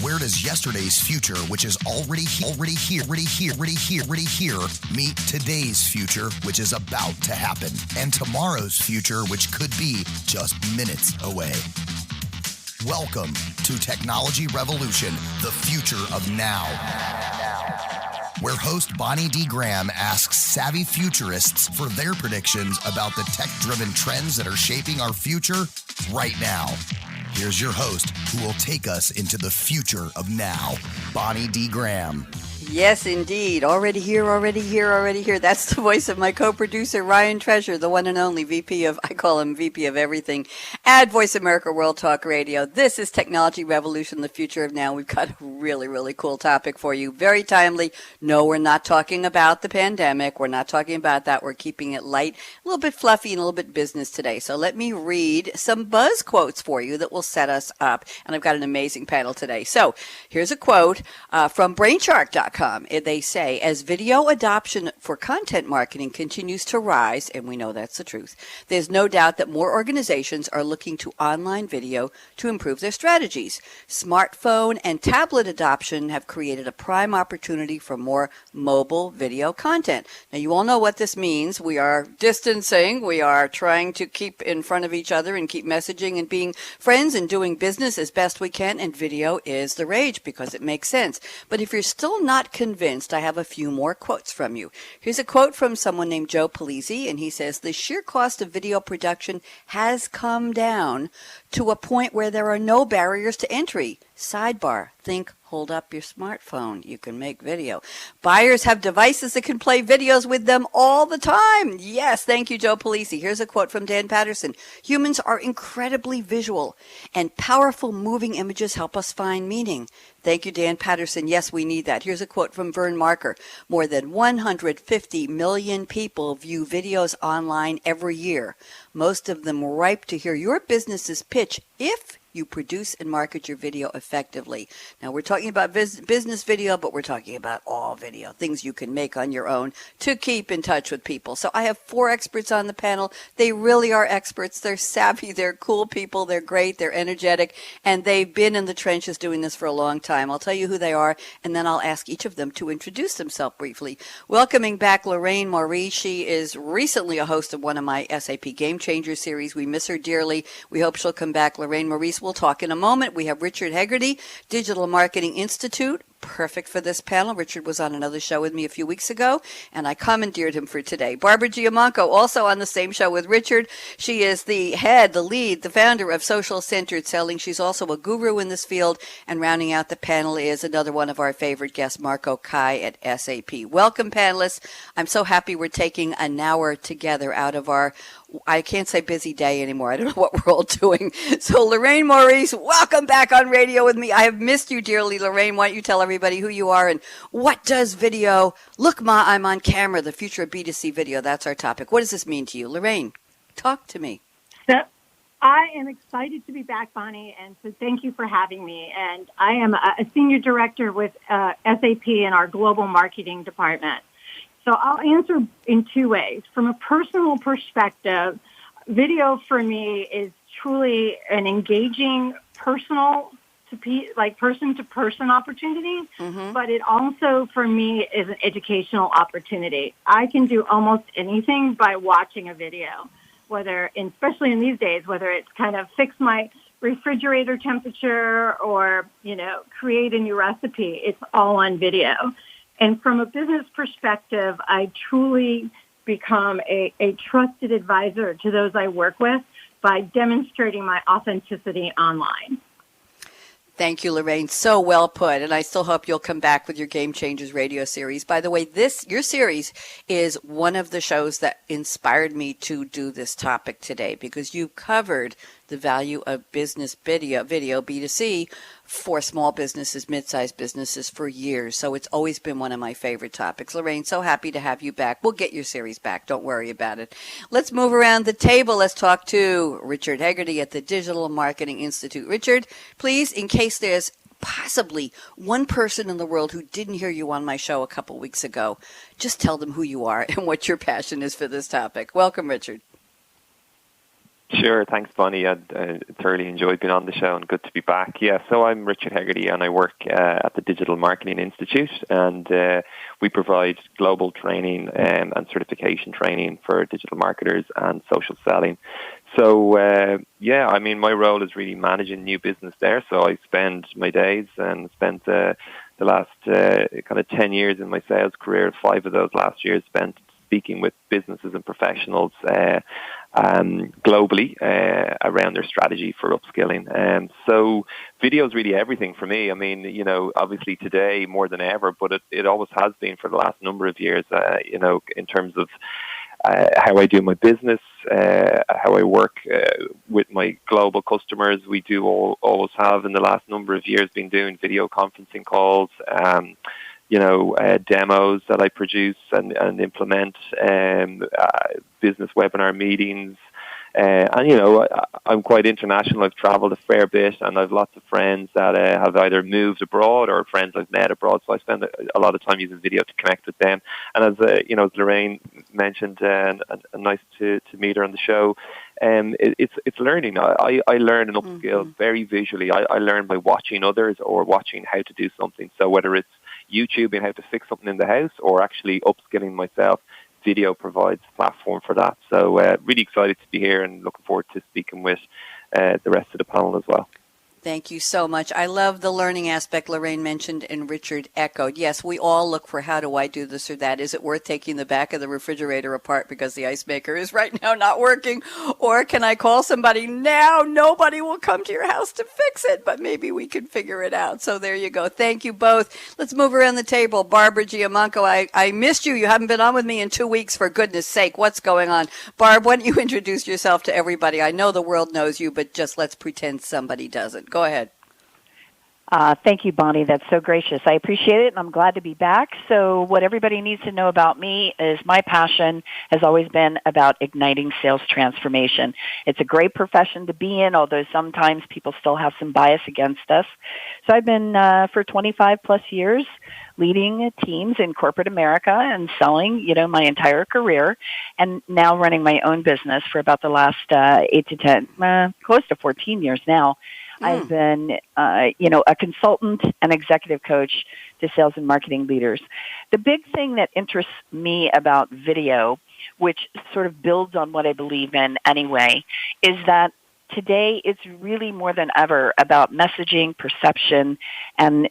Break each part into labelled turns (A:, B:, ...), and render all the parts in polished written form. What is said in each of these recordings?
A: Where does yesterday's future, which is already here, meet today's future, which is about to happen, and tomorrow's future, which could be just minutes away? Welcome to Technology Revolution, the future of now, where host Bonnie D. Graham asks savvy futurists for their predictions about the tech-driven trends that are shaping our future right now. Here's your host, who will take us into the future of now, Bonnie D. Graham.
B: Yes, indeed. Already here. That's the voice of my co-producer, Ryan Treasure, the one and only I call him VP of everything, at Voice America World Talk Radio. This is Technology Revolution, the future of now. We've got a really, really cool topic for you. Very timely. No, we're not talking about the pandemic. We're not talking about that. We're keeping it light, a little bit fluffy, and a little bit business today. So let me read some buzz quotes for you that will set us up. And I've got an amazing panel today. So here's a quote from brainshark.com. They say, as video adoption for content marketing continues to rise, and we know that's the truth, there's no doubt that more organizations are looking to online video to improve their strategies. Smartphone and tablet adoption have created a prime opportunity for more mobile video content. Now, you all know what this means. We are distancing. We are trying to keep in front of each other and keep messaging and being friends and doing business as best we can, and video is the rage because it makes sense. But if you're still not convinced, I have a few more quotes from you. Here's a quote from someone named Joe Polizzi, and he says, the sheer cost of video production has come down to a point where there are no barriers to entry. Sidebar, think hold up your smartphone. You can make video. Buyers have devices that can play videos with them all the time. Yes, thank you, Joe Polizzi. Here's a quote from Dan Patterson. Humans are incredibly visual, and powerful moving images help us find meaning. Thank you, Dan Patterson. Yes, we need that. Here's a quote from Vern Marker. More than 150 million people view videos online every year, most of them ripe to hear your business's pitch if you produce and market your video effectively. Now, we're talking about business video, but we're talking about all video, things you can make on your own to keep in touch with people. So I have 4 experts on the panel. They really are experts. They're savvy. They're cool people. They're great. They're energetic. And they've been in the trenches doing this for a long time. I'll tell you who they are, and then I'll ask each of them to introduce themselves briefly. Welcoming back Lorraine Maurice. She is recently a host of one of my SAP Game Changer series. We miss her dearly. We hope she'll come back. Lorraine Maurice, we'll talk in a moment. We have Richard Hegarty, Digital Marketing Institute. Perfect for this panel. Richard was on another show with me a few weeks ago, and I commandeered him for today. Barbara Giamanco, also on the same show with Richard. She is the head, the lead, the founder of Social Centered Selling. She's also a guru in this field. And rounding out the panel is another one of our favorite guests, Marco Kai at SAP. Welcome, panelists. I'm so happy we're taking an hour together out of our, I can't say busy day anymore. I don't know what we're all doing. So Lorraine Maurice, welcome back on radio with me. I have missed you dearly, Lorraine. Why don't you tell everybody who you are and what does video, look, Ma, I'm on camera, the future of B2C video. That's our topic. What does this mean to you? Lorraine, talk to me.
C: So I am excited to be back, Bonnie, and so thank you for having me. And I am a senior director with SAP in our global marketing department. So I'll answer in 2 ways. From a personal perspective, video for me is truly an engaging person-to-person opportunity, but it also, for me, is an educational opportunity. I can do almost anything by watching a video, especially in these days, whether it's kind of fix my refrigerator temperature or, create a new recipe. It's all on video. And from a business perspective, I truly become a trusted advisor to those I work with by demonstrating my authenticity online.
B: Thank you, Lorraine. So well put. And I still hope you'll come back with your Game Changers radio series. By the way, your series is one of the shows that inspired me to do this topic today, because you covered the value of business video, B2C, for small businesses, mid-sized businesses for years. So it's always been one of my favorite topics. Lorraine, so happy to have you back. We'll get your series back. Don't worry about it. Let's move around the table. Let's talk to Richard Hegarty at the Digital Marketing Institute. Richard, please, in case there's possibly one person in the world who didn't hear you on my show a couple weeks ago, just tell them who you are and what your passion is for this topic. Welcome, Richard.
D: Sure, thanks, Bonnie. I thoroughly enjoyed being on the show and good to be back. Yeah, so I'm Richard Hegarty and I work at the Digital Marketing Institute, and we provide global training and certification training for digital marketers and social selling. So, I mean, my role is really managing new business there. So I spend my days and spent the last kind of 10 years in my sales career, 5 of those last years spent speaking with businesses and professionals globally around their strategy for upskilling. So video is really everything for me. I mean, obviously today more than ever, but it always has been for the last number of years, in terms of how I do my business, how I work with my global customers. We do always have in the last number of years been doing video conferencing calls, demos that I produce and implement, business webinar meetings. I'm quite international. I've traveled a fair bit, and I've lots of friends that have either moved abroad or friends I've met abroad. So I spend a lot of time using video to connect with them. And as Lorraine mentioned, and nice to meet her on the show. It's learning. I learn and upskill very visually. I learn by watching others or watching how to do something. So whether it's YouTubing how to fix something in the house or actually upskilling myself, video provides a platform for that. So really excited to be here and looking forward to speaking with the rest of the panel as well.
B: Thank you so much. I love the learning aspect Lorraine mentioned and Richard echoed. Yes, we all look for how do I do this or that. Is it worth taking the back of the refrigerator apart because the ice maker is right now not working? Or can I call somebody now? Nobody will come to your house to fix it, but maybe we can figure it out. So there you go. Thank you both. Let's move around the table. Barbara Giamanco, I missed you. You haven't been on with me in 2 weeks, for goodness sake. What's going on? Barb, why don't you introduce yourself to everybody? I know the world knows you, but just let's pretend somebody doesn't. Go ahead.
E: Thank you, Bonnie. That's so gracious. I appreciate it, and I'm glad to be back. So what everybody needs to know about me is my passion has always been about igniting sales transformation. It's a great profession to be in, although sometimes people still have some bias against us. So I've been, for 25 plus years, leading teams in corporate America and selling, my entire career, and now running my own business for about the last 8 to 10, close to 14 years now. I've been, a consultant and executive coach to sales and marketing leaders. The big thing that interests me about video, which sort of builds on what I believe in anyway, is that today it's really more than ever about messaging, perception, and,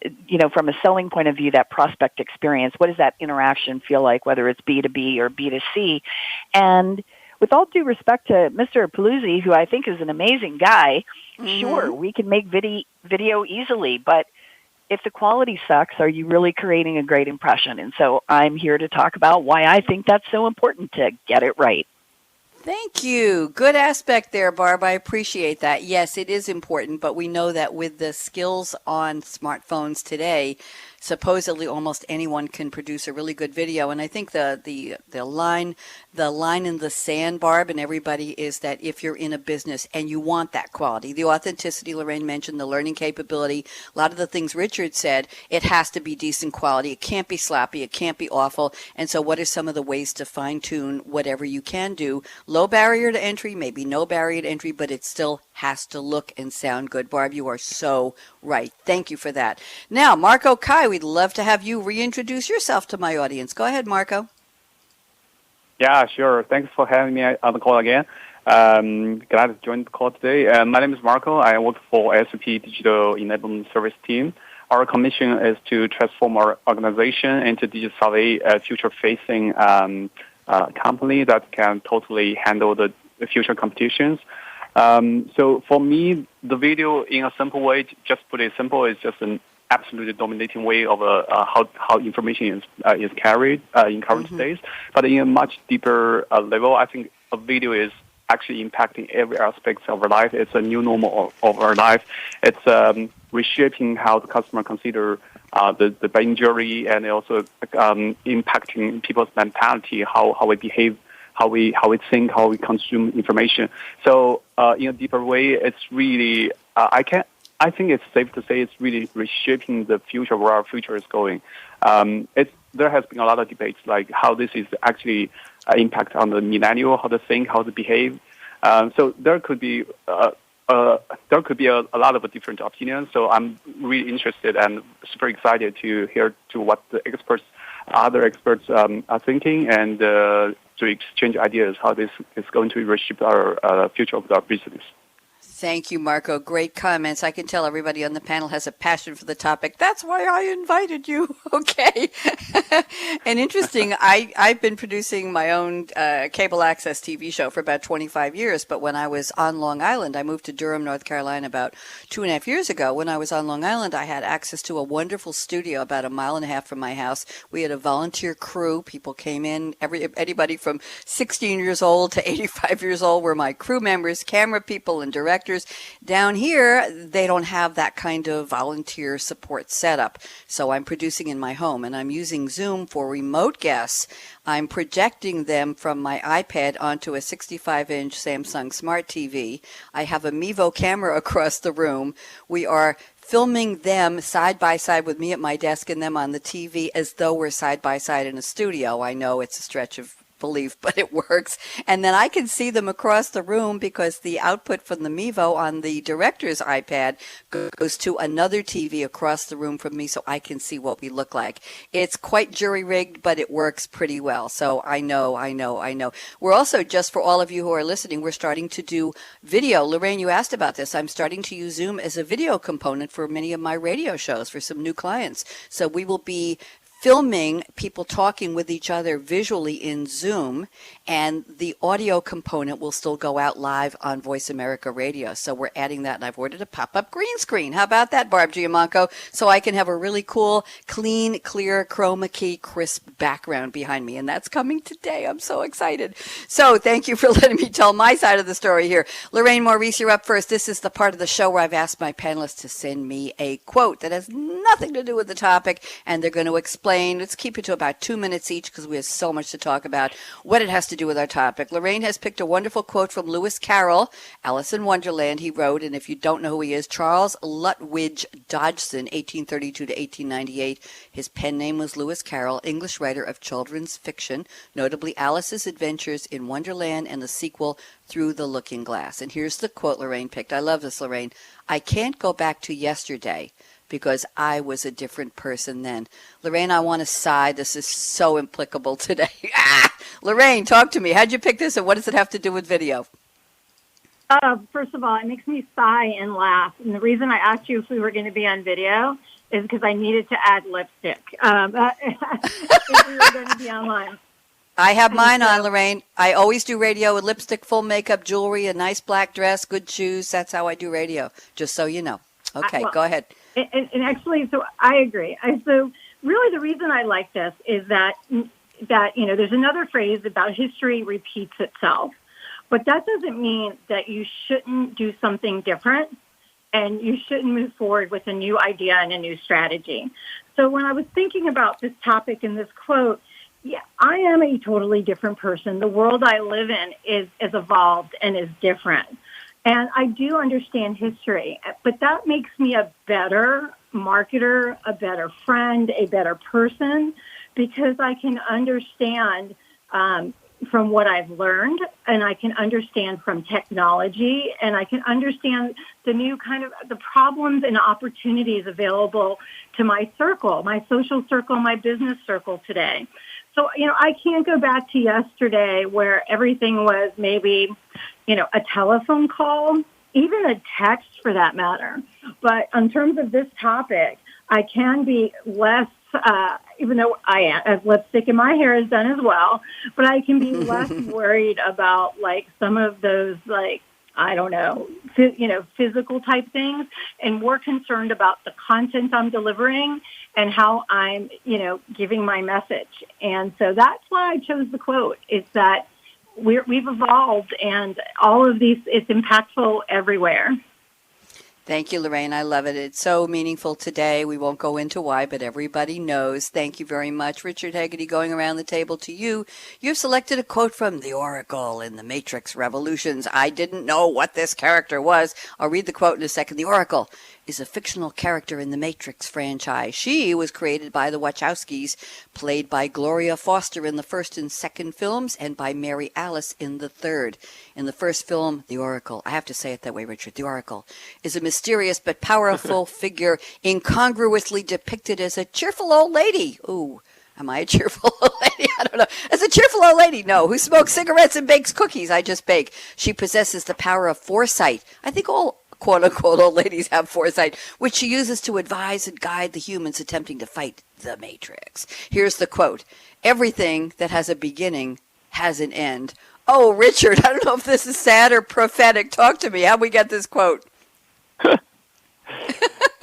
E: from a selling point of view, that prospect experience. What does that interaction feel like, whether it's B2B or B2C? And with all due respect to Mr. Paluzzi, who I think is an amazing guy, sure, we can make video easily, but if the quality sucks, are you really creating a great impression? And so I'm here to talk about why I think that's so important to get it right.
B: Thank you. Good aspect there, Barb. I appreciate that. Yes, it is important, but we know that with the skills on smartphones today, supposedly almost anyone can produce a really good video. And I think the line in the sand, Barb, and everybody, is that if you're in a business and you want that quality, the authenticity Lorraine mentioned, the learning capability, a lot of the things Richard said, it has to be decent quality. It can't be sloppy. It can't be awful. And so what are some of the ways to fine tune whatever you can do? Low barrier to entry, maybe no barrier to entry, but it still has to look and sound good. Barb, you are so right. Thank you for that. Now, Marco Kai, we'd love to have you reintroduce yourself to my audience. Go ahead, Marco.
F: Yeah, sure. Thanks for having me on the call again. Glad to join the call today. My name is Marco. I work for SAP Digital Enablement Service Team. Our commission is to transform our organization into digital-savvy, future-facing company that can totally handle the future competitions. So for me, the video, in a simple way, just put it simple, is just an absolutely dominating way of how information is carried in current days. But in a much deeper level, I think a video is actually impacting every aspect of our life. It's a new normal of our life. It's reshaping how the customer consider the buying journey, and also impacting people's mentality, how we behave, how we think, how we consume information. So in a deeper way, it's really I think it's safe to say it's really reshaping the future, where our future is going. There has been a lot of debates like how this is actually impact on the millennial, how they think, how they behave. So there could be a lot of different opinions. So I'm really interested and super excited to hear to what the other experts are thinking, and to exchange ideas how this is going to reshape our future of our business.
B: Thank you, Marco. Great comments. I can tell everybody on the panel has a passion for the topic. That's why I invited you. Okay. And interesting, I've been producing my own cable access TV show for about 25 years, but when I was on Long Island, I moved to Durham, North Carolina about 2.5 years ago. When I was on Long Island, I had access to a wonderful studio about 1.5 miles from my house. We had a volunteer crew. People came in, anybody from 16 years old to 85 years old were my crew members, camera people and directors. Down here, they don't have that kind of volunteer support setup. So I'm producing in my home, and I'm using Zoom for remote guests. I'm projecting them from my iPad onto a 65-inch Samsung Smart TV. I have a Mevo camera across the room. We are filming them side by side with me at my desk and them on the TV as though we're side by side in a studio. I know it's a stretch of belief, but it works. And then I can see them across the room because the output from the Mevo on the director's iPad goes to another TV across the room from me, so I can see what we look like. It's quite jury-rigged, but it works pretty well. So I know. We're also, just for all of you who are listening, we're starting to do video. Lorraine, you asked about this. I'm starting to use Zoom as a video component for many of my radio shows for some new clients. So we will be filming people talking with each other visually in Zoom, and the audio component will still go out live on Voice America Radio. So we're adding that, and I've ordered a pop-up green screen. How about that, Barb Giamanco? So I can have a really cool, clean, clear, chroma key, crisp background behind me, and that's coming today. I'm so excited. So thank you for letting me tell my side of the story here. Lorraine Maurice, you're up first. This is the part of the show where I've asked my panelists to send me a quote that has nothing to do with the topic, and they're going to explain. Let's keep it to about 2 minutes each because we have so much to talk about, what it has to do with our topic. Lorraine has picked a wonderful quote from Lewis Carroll, Alice in Wonderland. He wrote, and if you don't know who he is, Charles Lutwidge Dodgson, 1832 to 1898. His pen name was Lewis Carroll, English writer of children's fiction, notably Alice's Adventures in Wonderland and the sequel Through the Looking Glass. And here's the quote Lorraine picked. I love this, Lorraine. I can't go back to yesterday because I was a different person then. Lorraine, I want to sigh. This is so applicable today. Lorraine, talk to me. How'd you pick this, and what does it have to do with video?
C: First of all, it makes me sigh and laugh. And the reason I asked you if we were going to be on video is because I needed to add lipstick if we were going to be online.
B: I have mine on, Lorraine. I always do radio with lipstick, full makeup, jewelry, a nice black dress, good shoes. That's how I do radio, just so you know. Okay, go ahead.
C: And actually, so I agree. So really the reason I like this is that there's another phrase about history repeats itself. But that doesn't mean that you shouldn't do something different and you shouldn't move forward with a new idea and a new strategy. So when I was thinking about this topic and this quote, yeah, I am a totally different person. The world I live in is evolved and is different. And I do understand history, but that makes me a better marketer, a better friend, a better person, because I can understand from what I've learned, and I can understand from technology, and I can understand the new kind of the problems and opportunities available to my circle, my social circle, my business circle today. So, I can't go back to yesterday where everything was maybe, a telephone call, even a text for that matter. But in terms of this topic, I can be less, even though I have lipstick in my hair is done as well, but I can be less worried about some of those physical type things, and more concerned about the content I'm delivering and how I'm, giving my message. And so that's why I chose the quote. It's that we've evolved, and all of these, it's impactful everywhere.
B: Thank you, Lorraine. I love it. It's so meaningful today. We won't go into why, but everybody knows. Thank you very much. Richard Haggerty, going around the table to you. You've selected a quote from the Oracle in the Matrix Revolutions. I didn't know what this character was. I'll read the quote in a second. The Oracle. is a fictional character in the Matrix franchise. She was created by the Wachowskis, played by Gloria Foster in the first and second films, and by Mary Alice in the third. In the first film, the Oracle, I have to say it that way, Richard, the Oracle, is a mysterious but powerful figure incongruously depicted as a cheerful old lady. Ooh. Am I a cheerful old lady? I don't know. As a cheerful old lady, no. Who smokes cigarettes and bakes cookies? I just bake. She possesses the power of foresight. I think all quote-unquote old ladies have foresight, which she uses to advise and guide the humans attempting to fight the Matrix. Here's the quote. Everything that has a beginning has an end. Oh, Richard, I don't know if this is sad or prophetic. Talk to me. How'd we get this quote?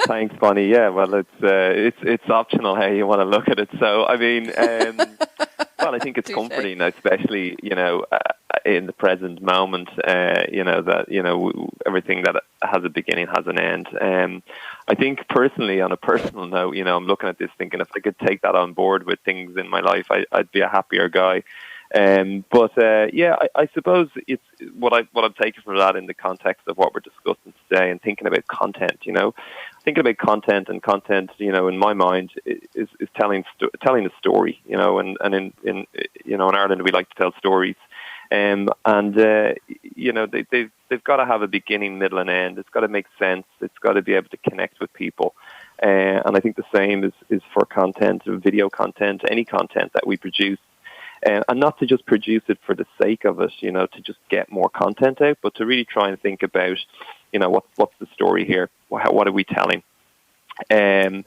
D: Thanks, Bonnie. Yeah, well, it's optional how you want to look at it. So, I mean, well, I think it's comforting, especially in the present moment. That everything that has a beginning has an end. I think personally, on a personal note, I'm looking at this thinking if I could take that on board with things in my life, I'd be a happier guy. I suppose it's what I'm taking from that in the context of what we're discussing today and thinking about content. Thinking about content and content. In my mind, is telling a story. And in Ireland we like to tell stories. They've got to have a beginning, middle, and end. It's got to make sense. It's got to be able to connect with people. And I think the same is for content, video content, any content that we produce. And not to just produce it for the sake of it, to just get more content out, but to really try and think about, what's the story here? What are we telling? The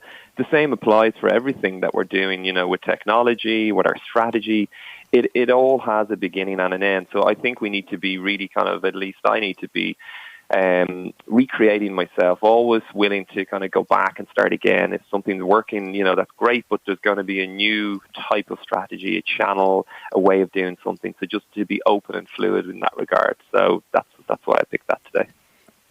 D: same applies for everything that we're doing, with technology, with our strategy. It all has a beginning and an end. So I think we need to be really at least I need to be recreating myself, always willing to kind of go back and start again. If something's working, that's great, but there's going to be a new type of strategy, a channel, a way of doing something. So just to be open and fluid in that regard. So that's why I picked that today.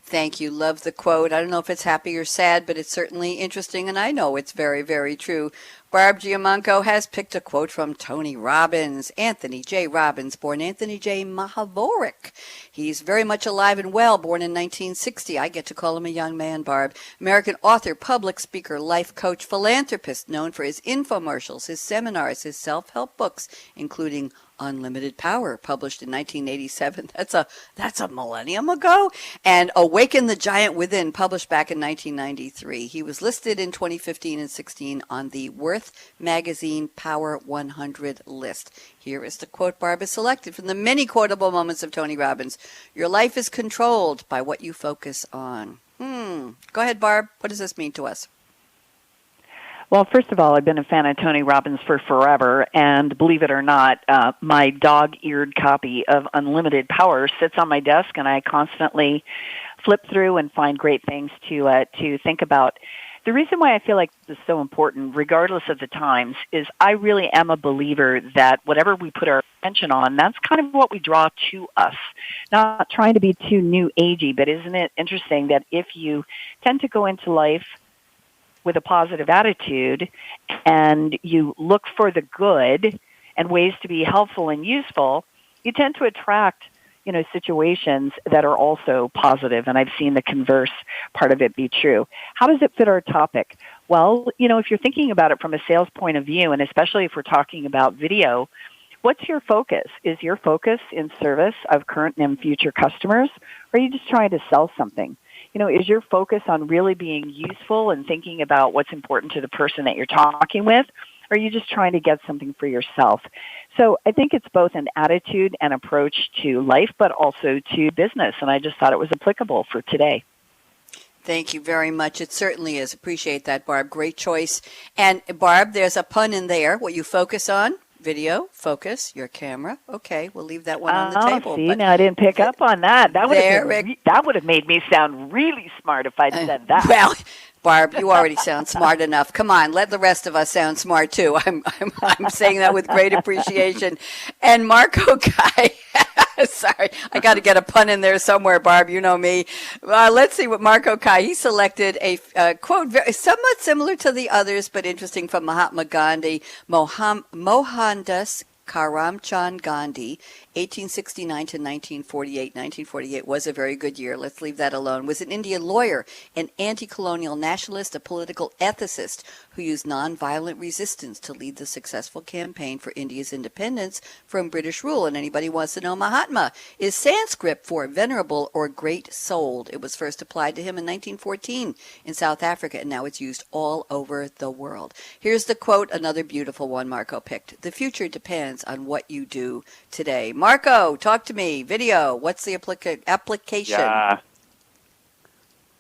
B: Thank you. Love the quote. I don't know if it's happy or sad, but it's certainly interesting, and I know it's very, very true. Barb Giamanco has picked a quote from Tony Robbins. Anthony J. Robbins, born Anthony J. Mahavoric. He's very much alive and well, born in 1960. I get to call him a young man, Barb. American author, public speaker, life coach, philanthropist, known for his infomercials, his seminars, his self-help books, including Unlimited Power, published in 1987. That's a millennium ago. And Awaken the Giant Within, published back in 1993. He was listed in 2015 and 16 on the Worth Magazine Power 100 list. Here is the quote Barb has selected from the many quotable moments of Tony Robbins. Your life is controlled by what you focus on. Go ahead, Barb. What does this mean to us?
E: Well, first of all, I've been a fan of Tony Robbins for forever, and believe it or not, my dog-eared copy of Unlimited Power sits on my desk, and I constantly flip through and find great things to think about. The reason why I feel like this is so important, regardless of the times, is I really am a believer that whatever we put our attention on, that's kind of what we draw to us. Not trying to be too new agey, but isn't it interesting that if you tend to go into life with a positive attitude and you look for the good and ways to be helpful and useful, you tend to attract, situations that are also positive. And I've seen the converse part of it be true. How does it fit our topic? Well, if you're thinking about it from a sales point of view, and especially if we're talking about video, what's your focus? Is your focus in service of current and future customers, or are you just trying to sell something? Is your focus on really being useful and thinking about what's important to the person that you're talking with? Or are you just trying to get something for yourself? So I think it's both an attitude and approach to life, but also to business. And I just thought it was applicable for today.
B: Thank you very much. It certainly is. Appreciate that, Barb. Great choice. And Barb, there's a pun in there. What you focus on. Video, focus, your camera. Okay, we'll leave that one on the table.
E: See, now I didn't pick up on that. That would have made me sound really smart if I'd said that.
B: Well, Barb, you already sound smart enough. Come on, let the rest of us sound smart too. I'm saying that with great appreciation. And Marco Guy, sorry, I got to get a pun in there somewhere, Barb. You know me. Let's see what Marco Kai, he selected a quote somewhat similar to the others, but interesting, from Mahatma Gandhi, Mohandas Karamchand Gandhi, 1869 to 1948. 1948 was a very good year. Let's leave that alone. Was an Indian lawyer, an anti-colonial nationalist, a political ethicist who used nonviolent resistance to lead the successful campaign for India's independence from British rule. And anybody wants to know, Mahatma is Sanskrit for venerable or great souled. It was first applied to him in 1914 in South Africa, and now it's used all over the world. Here's the quote, another beautiful one Marco picked. The future depends on what you do today. Marco, talk to me. Video. What's the application?
F: Yeah.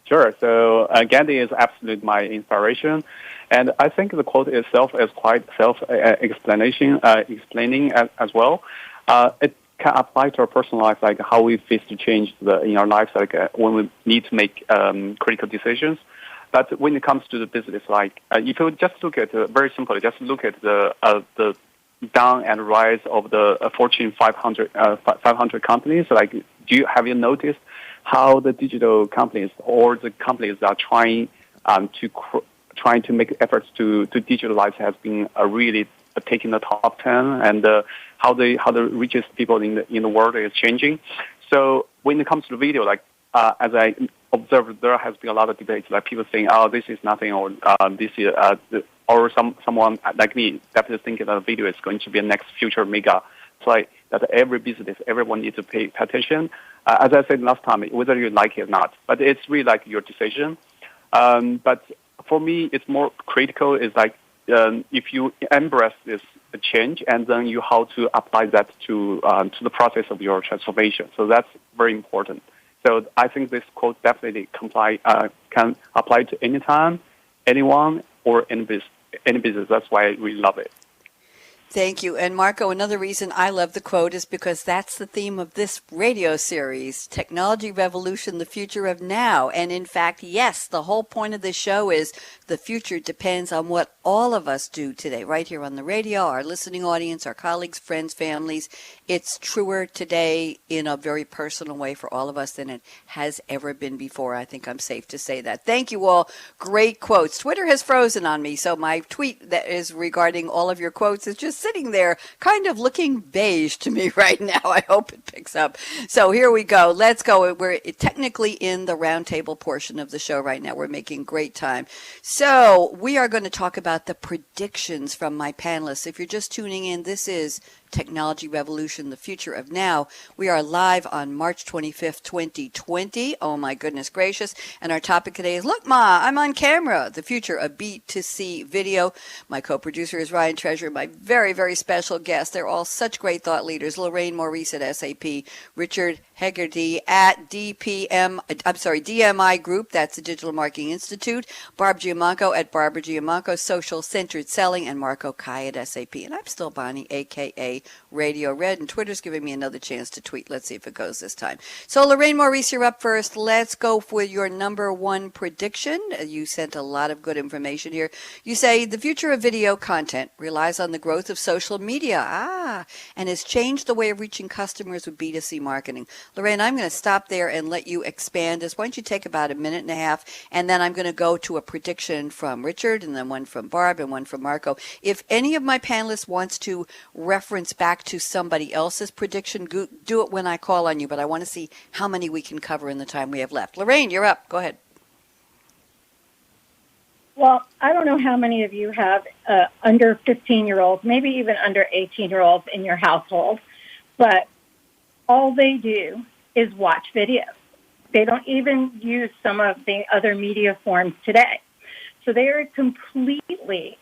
F: Sure. So Gandhi is absolutely my inspiration. And I think the quote itself is quite self-explaining as well. It can apply to our personal life, like how we face to change in our lives, like when we need to make critical decisions. But when it comes to the business, like if you just look at very simply, just look at the down and rise of the Fortune 500 companies. Like, have you noticed how the digital companies or the companies that are trying to make efforts to digitalize has been really taking the top 10, and how the richest people in the world is changing. So when it comes to the video, like as I observed, there has been a lot of debates, like people saying, "Oh, this is nothing," or "This is," or someone like me definitely thinking that the video is going to be a next future mega play that every business, everyone needs to pay attention. As I said last time, whether you like it or not, but it's really like your decision. But for me, it's more critical. Is like if you embrace this change, and then you how to apply that to the process of your transformation. So that's very important. So I think this quote definitely can apply to any time, anyone, or any business. That's why I really love it.
B: Thank you. And Marco, another reason I love the quote is because that's the theme of this radio series, Technology Revolution, the Future of Now. And in fact, yes, the whole point of this show is the future depends on what all of us do today, right here on the radio, our listening audience, our colleagues, friends, families. It's truer today in a very personal way for all of us than it has ever been before. I think I'm safe to say that. Thank you all. Great quotes. Twitter has frozen on me, so my tweet that is regarding all of your quotes is just sitting there kind of looking beige to me right now. I hope it picks up. So here we go. Let's go. We're technically in the roundtable portion of the show right now. We're making great time. So we are going to talk about the predictions from my panelists. If you're just tuning in, this is Technology Revolution, the Future of Now. We are live on March 25th, 2020. Oh my goodness gracious. And our topic today is, look, Ma, I'm on camera, the future of B2C video. My co-producer is Ryan Treasure, my very, very special guest. They're all such great thought leaders. Lorraine Maurice at SAP, Richard Hegarty at DMI Group, that's the Digital Marketing Institute, Barb Giammanco at Barbara Giammanco, Social Centered Selling, and Marco Kai at SAP. And I'm still Bonnie, a.k.a. Radio Red, and Twitter's giving me another chance to tweet. Let's see if it goes this time. So Lorraine Maurice, you're up first. Let's go for your number one prediction. You sent a lot of good information here. You say the future of video content relies on the growth of social media, and has changed the way of reaching customers with B2C marketing. Lorraine, I'm going to stop there and let you expand this. Why don't you take about a minute and a half, and then I'm going to go to a prediction from Richard, and then one from Barb, and one from Marco. If any of my panelists wants to reference back to somebody else's prediction, do it when I call on you, but I want to see how many we can cover in the time we have left. Lorraine, you're up. Go ahead.
C: Well, I don't know how many of you have under 15-year-olds, maybe even under 18-year-olds in your household, but all they do is watch videos. They don't even use some of the other media forms today. So they are completely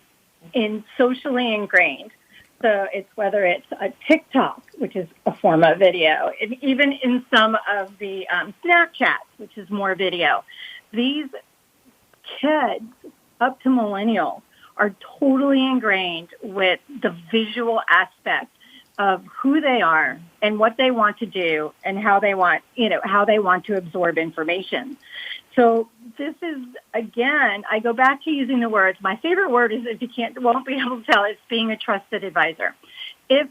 C: socially ingrained. So it's whether it's a TikTok, which is a form of video, and even in some of the Snapchats, which is more video. These kids, up to millennials, are totally ingrained with the visual aspect of who they are and what they want to do and how they want to absorb information. So this is, again, I go back to using the words. My favorite word is, if you won't be able to tell, it's being a trusted advisor. If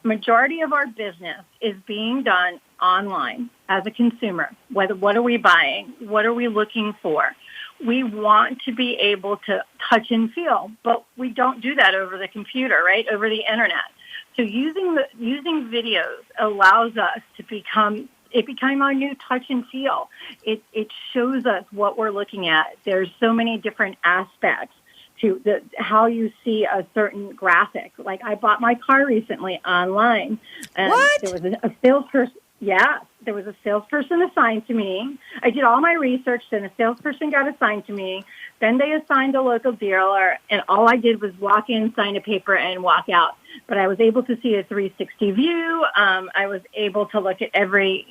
C: majority of our business is being done online as a consumer, what are we buying? What are we looking for? We want to be able to touch and feel, but we don't do that over the computer, right? Over the internet. So using videos allows us to become our new touch and feel. It shows us what we're looking at. There's so many different aspects to how you see a certain graphic. Like I bought my car recently online, and
B: What?
C: there was a salesperson. Yeah, there was a salesperson assigned to me. I did all my research, then a salesperson got assigned to me. Then they assigned a local dealer, and all I did was walk in, sign a paper, and walk out. But I was able to see a 360 view. I was able to look at every,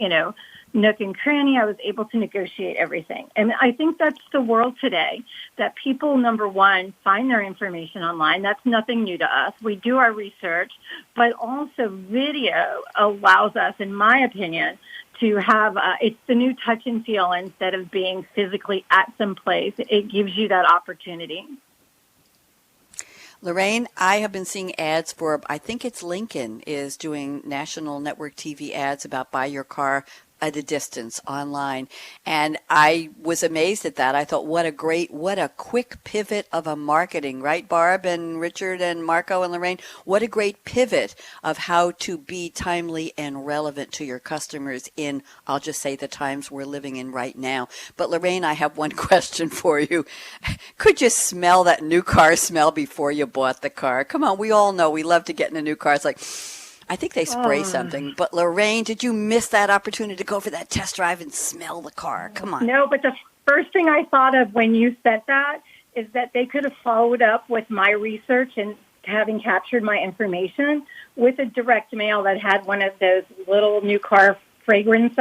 C: nook and cranny. I was able to negotiate everything. And I think that's the world today, that people, number one, find their information online. That's nothing new to us. We do our research, but also video allows us, in my opinion, to have, it's the new touch and feel instead of being physically at some place. It gives you that opportunity.
B: Lorraine, I have been seeing ads for, I think it's Lincoln is doing national network TV ads about buy your car at a distance online. And I was amazed at that. I thought, what a quick pivot of a marketing, right, Barb and Richard and Marco and Lorraine? What a great pivot of how to be timely and relevant to your customers in, I'll just say, the times we're living in right now. But Lorraine, I have one question for you. Could you smell that new car smell before you bought the car? Come on, we all know we love to get in a new car. It's like, I think they spray something. But Lorraine, did you miss that opportunity to go for that test drive and smell the car? Come on.
C: No, but the first thing I thought of when you said that is that they could have followed up with my research and having captured my information with a direct mail that had one of those little new car fragrance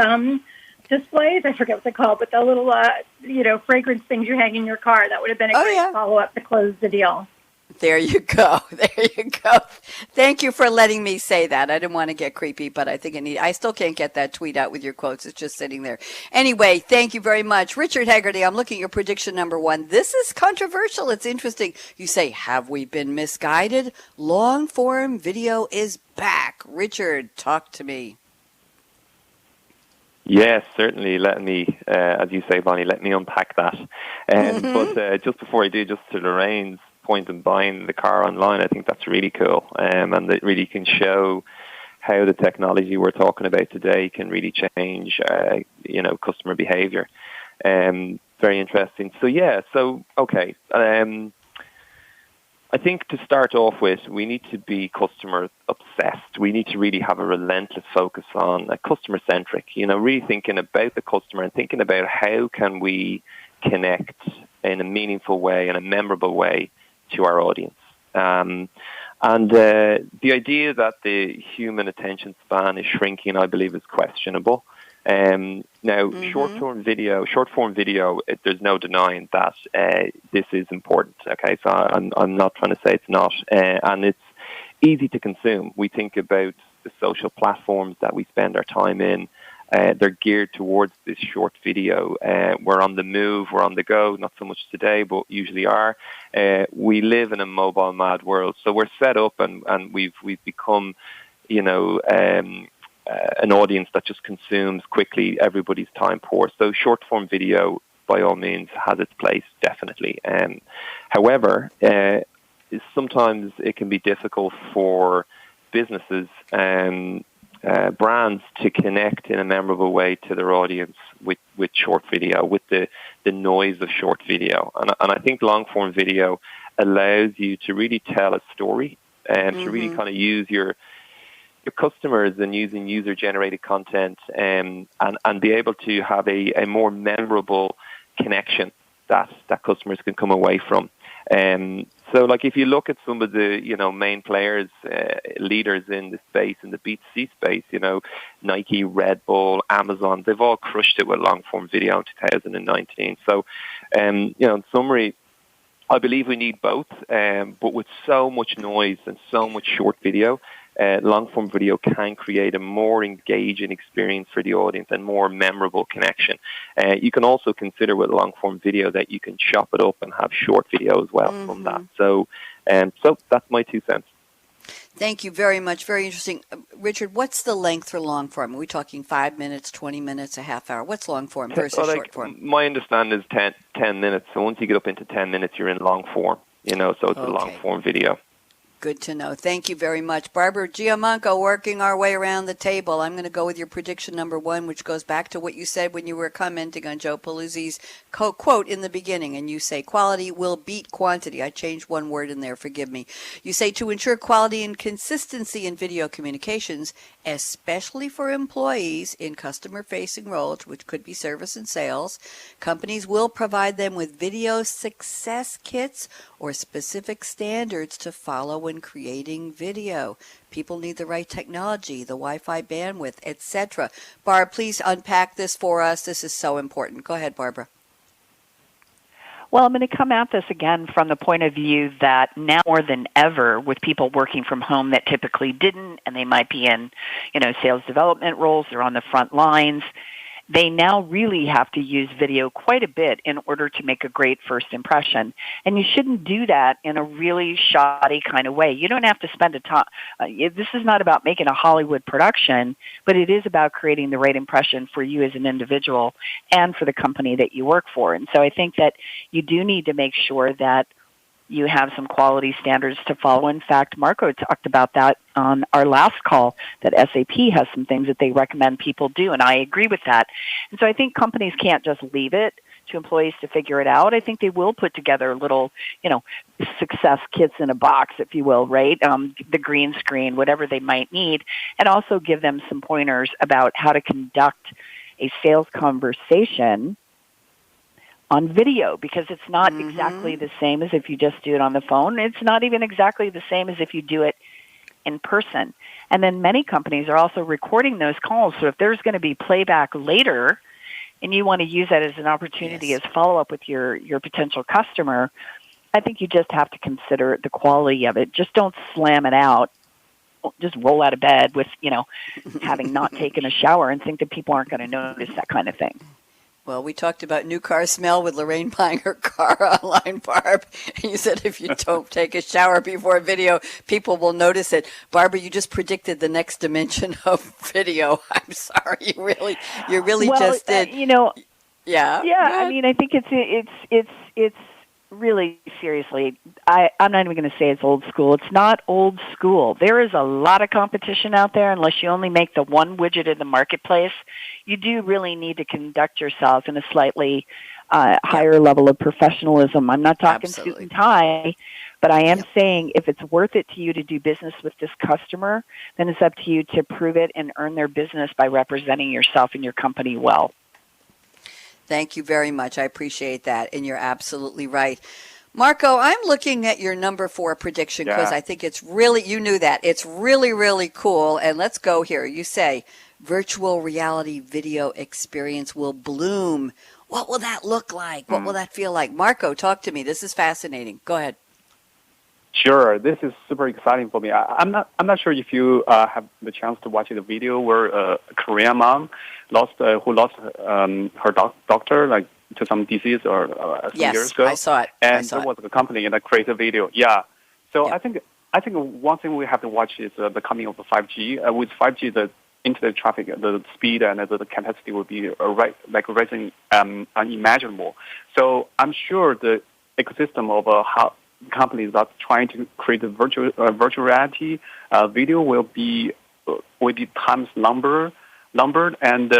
C: displays. I forget what they're called, but the little, fragrance things you hang in your car. That would have been a great follow-up to close the deal.
B: There you go. There you go. Thank you for letting me say that. I didn't want to get creepy, but I think I still can't get that tweet out with your quotes. It's just sitting there. Anyway, thank you very much. Richard Haggerty, I'm looking at your prediction number 1. This is controversial. It's interesting. You say, have we been misguided? Long form video is back. Richard, talk to me.
D: Yes, certainly. Let me, as you say, Bonnie, let me unpack that. But just before I do, just to Lorraine's point in buying the car online, I think that's really cool, and it really can show how the technology we're talking about today can really change, customer behavior. Very interesting. Okay. I think to start off with, we need to be customer obsessed. We need to really have a relentless focus on customer centric, really thinking about the customer and thinking about how can we connect in a meaningful way, in a memorable way to our audience. And the idea that the human attention span is shrinking, I believe, is questionable. Now, short form video, there's no denying that this is important. Okay, so I'm not trying to say it's not, and it's easy to consume. We think about the social platforms that we spend our time in. They're geared towards this short video. We're on the move, we're on the go, not so much today, but usually are. We live in a mobile mad world, so we're set up and we've become, an audience that just consumes quickly. Everybody's time poor. So short form video, by all means, has its place, definitely. However, sometimes it can be difficult for businesses brands to connect in a memorable way to their audience with short video, with the noise of short video. And I think long form video allows you to really tell a story and to really kind of use your customers and using user generated content and be able to have a more memorable connection that customers can come away from. So like if you look at some of the, main players, leaders in the space, in the B2C space, Nike, Red Bull, Amazon, they've all crushed it with long form video in 2019. So, in summary, I believe we need both, but with so much noise and so much short video, long-form video can create a more engaging experience for the audience and more memorable connection. You can also consider with long-form video that you can chop it up and have short video as well from that. So that's my 2 cents.
B: Thank you very much. Very interesting. Richard, what's the length for long form? Are we talking 5 minutes, 20 minutes, a half hour? What's long form versus short form?
D: My understanding is 10 minutes. So once you get up into 10 minutes, you're in long form, so it's a long form video.
B: Good to know. Thank you very much. Barbara Giamanco, working our way around the table. I'm going to go with your prediction number one, which goes back to what you said when you were commenting on Joe Paluzzi's quote in the beginning. And you say quality will beat quantity. I changed one word in there. Forgive me. You say to ensure quality and consistency in video communications, especially for employees in customer-facing roles, which could be service and sales, companies will provide them with video success kits or specific standards to follow when creating video. People need the right technology, the Wi-Fi bandwidth, etc. Barb, please unpack this for us. This is so important. Go ahead, Barbara.
E: Well, I'm going to come at this again from the point of view that now more than ever, with people working from home that typically didn't, and they might be in, sales development roles, they're on the front lines, they now really have to use video quite a bit in order to make a great first impression. And you shouldn't do that in a really shoddy kind of way. You don't have to spend a ton. This is not about making a Hollywood production, but it is about creating the right impression for you as an individual and for the company that you work for. And so I think that you do need to make sure that you have some quality standards to follow. In fact, Marco talked about that on our last call, that SAP has some things that they recommend people do, and I agree with that. And so I think companies can't just leave it to employees to figure it out. I think they will put together little, success kits in a box, if you will, right? The green screen, whatever they might need, and also give them some pointers about how to conduct a sales conversation on video, because it's not exactly the same as if you just do it on the phone. It's not even exactly the same as if you do it in person. And then many companies are also recording those calls. So if there's going to be playback later and you want to use that as an opportunity as follow-up with your potential customer, I think you just have to consider the quality of it. Just don't slam it out. Just roll out of bed with, having not taken a shower and think that people aren't going to notice that kind of thing.
B: Well, we talked about new car smell with Lorraine buying her car online, Barb. And you said if you don't take a shower before video, people will notice it. Barbara, you just predicted the next dimension of video. I'm sorry, you really just did. Yeah.
E: I mean, I think it's really, seriously, I'm not even going to say it's old school. It's not old school. There is a lot of competition out there. Unless you only make the one widget in the marketplace, you do really need to conduct yourself in a slightly higher level of professionalism. I'm not talking suit and tie, but I am saying if it's worth it to you to do business with this customer, then it's up to you to prove it and earn their business by representing yourself and your company well.
B: Thank you very much. I appreciate that, and you're absolutely right. Marco, I'm looking at your number 4 prediction because I think it's really, you knew that. It's really, really cool, and let's go here. You say virtual reality video experience will bloom. What will that look like? What will that feel like? Marco, talk to me. This is fascinating. Go ahead.
F: Sure, this is super exciting for me. I'm not sure if you have the chance to watch the video where a Korean mom who lost her doctor to some disease or some years ago.
B: I saw it.
F: And there was a company that created a video. Yeah. So I think one thing we have to watch is the coming of the 5G. With 5G, the internet traffic, the speed and the capacity will be rising unimaginable. So I'm sure the ecosystem of how companies that trying to create a virtual reality video will be times numbered, and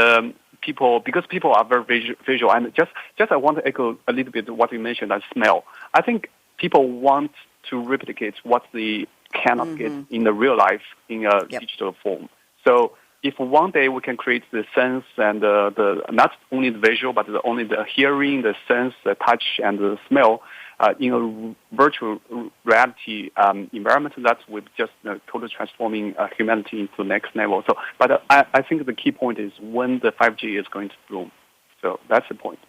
F: because people are very visual, and just I want to echo a little bit what you mentioned, that smell. I think people want to replicate what they cannot get in the real life in a digital form. So if one day we can create the sense and the not only the visual but only the hearing, the sense, the touch, and the smell in a virtual reality environment, that would just totally transforming humanity into the next level. So, but I think the key point is when the 5G is going to bloom. So that's the point.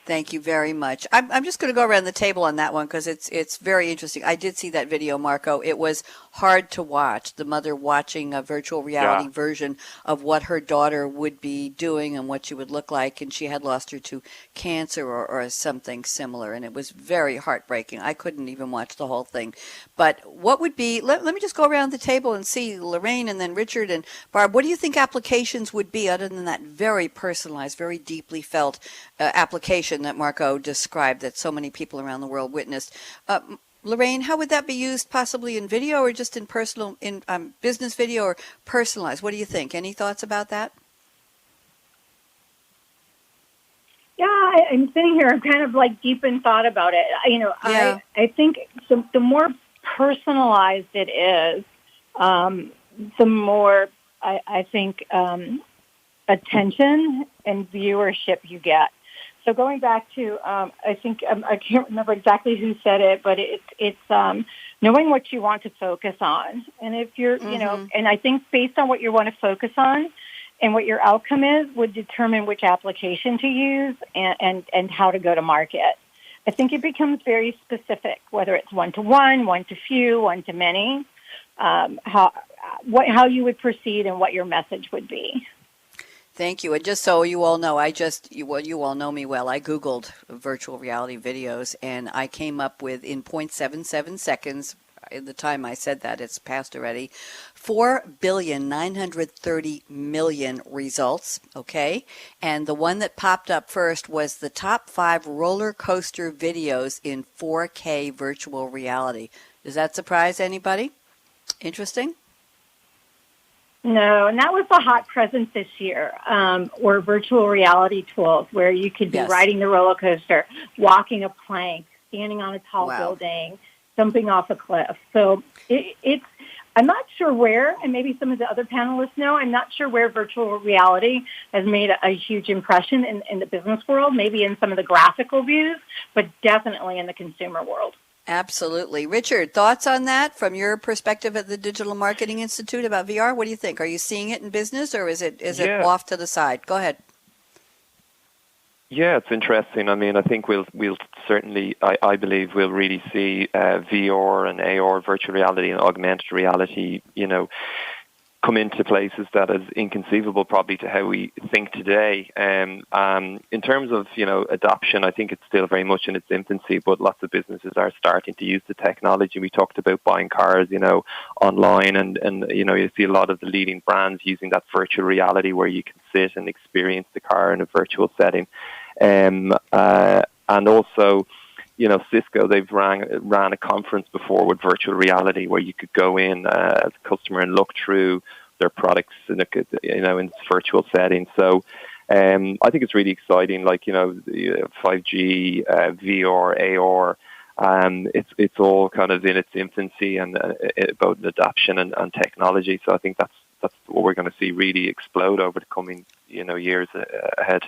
B: Thank you very much. I'm just going to go around the table on that one because it's very interesting. I did see that video, Marco. It was hard to watch. The mother watching a virtual reality version of what her daughter would be doing and what she would look like, and she had lost her to cancer or something similar, and it was very heartbreaking. I couldn't even watch the whole thing. But what would be, let me just go around the table and see Lorraine and then Richard and Barb, what do you think applications would be other than that very personalized, very deeply felt application that Marco described that so many people around the world witnessed? Lorraine, how would that be used possibly in video or just in business video or personalized? What do you think? Any thoughts about that?
C: Yeah, I'm sitting here. I'm kind of like deep in thought about it.
B: Yeah.
C: I think the more personalized it is, the more I think attention and viewership you get. So going back to, I think I can't remember exactly who said it, but it's knowing what you want to focus on, and if you're, and I think based on what you want to focus on, and what your outcome is, would determine which application to use and how to go to market. I think it becomes very specific, whether it's one-to-one, one-to-few, one-to-many, how you would proceed and what your message would be.
B: Thank you. And just so you all know, you all know me well. I Googled virtual reality videos, and I came up with, in 0.77 seconds, at the time I said that, it's passed already, 4,930,000,000 results, okay? And the one that popped up first was the top 5 roller coaster videos in 4K virtual reality. Does that surprise anybody? Interesting?
C: No, and that was the hot present this year, or virtual reality tools where you could be riding the roller coaster, walking a plank, standing on a tall building, jumping off a cliff. So I'm not sure where, and maybe some of the other panelists know, I'm not sure where virtual reality has made a huge impression in the business world, maybe in some of the graphical views, but definitely in the consumer world.
B: Absolutely. Richard, thoughts on that from your perspective at the Digital Marketing Institute about VR? What do you think? Are you seeing it in business, or is it off to the side? Go ahead.
D: Yeah, it's interesting. I mean, I think we'll certainly, I believe we'll really see VR and AR, virtual reality and augmented reality, come into places that is inconceivable probably to how we think today. In terms of, adoption, I think it's still very much in its infancy, but lots of businesses are starting to use the technology. We talked about buying cars, online, and you see a lot of the leading brands using that virtual reality where you can sit and experience the car in a virtual setting. And also, Cisco, they've ran a conference before with virtual reality where you could go in as a customer and look through their products in in virtual setting. So I think it's really exciting, like, 5G, VR, AR, it's all kind of in its infancy and about adoption and technology. So I think that's what we're going to see really explode over the coming, years ahead.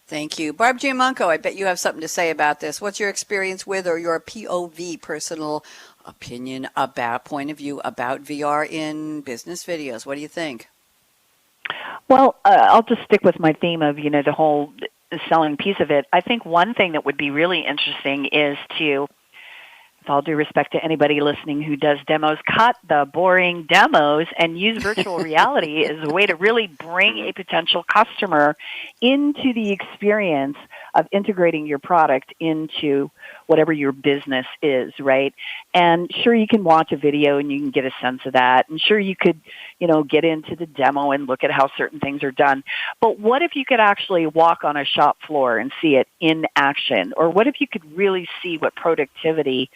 B: Thank you. Barb Giamanco, I bet you have something to say about this. What's your experience with, or your POV, personal opinion about, point of view about VR in business videos? What do you think?
E: Well, I'll just stick with my theme of, the whole selling piece of it. I think one thing that would be really interesting is to, with all due respect to anybody listening who does demos, cut the boring demos and use virtual reality as a way to really bring a potential customer into the experience of integrating your product into whatever your business is, right? And sure, you can watch a video and you can get a sense of that. And sure, you could, get into the demo and look at how certain things are done. But what if you could actually walk on a shop floor and see it in action? Or what if you could really see what productivity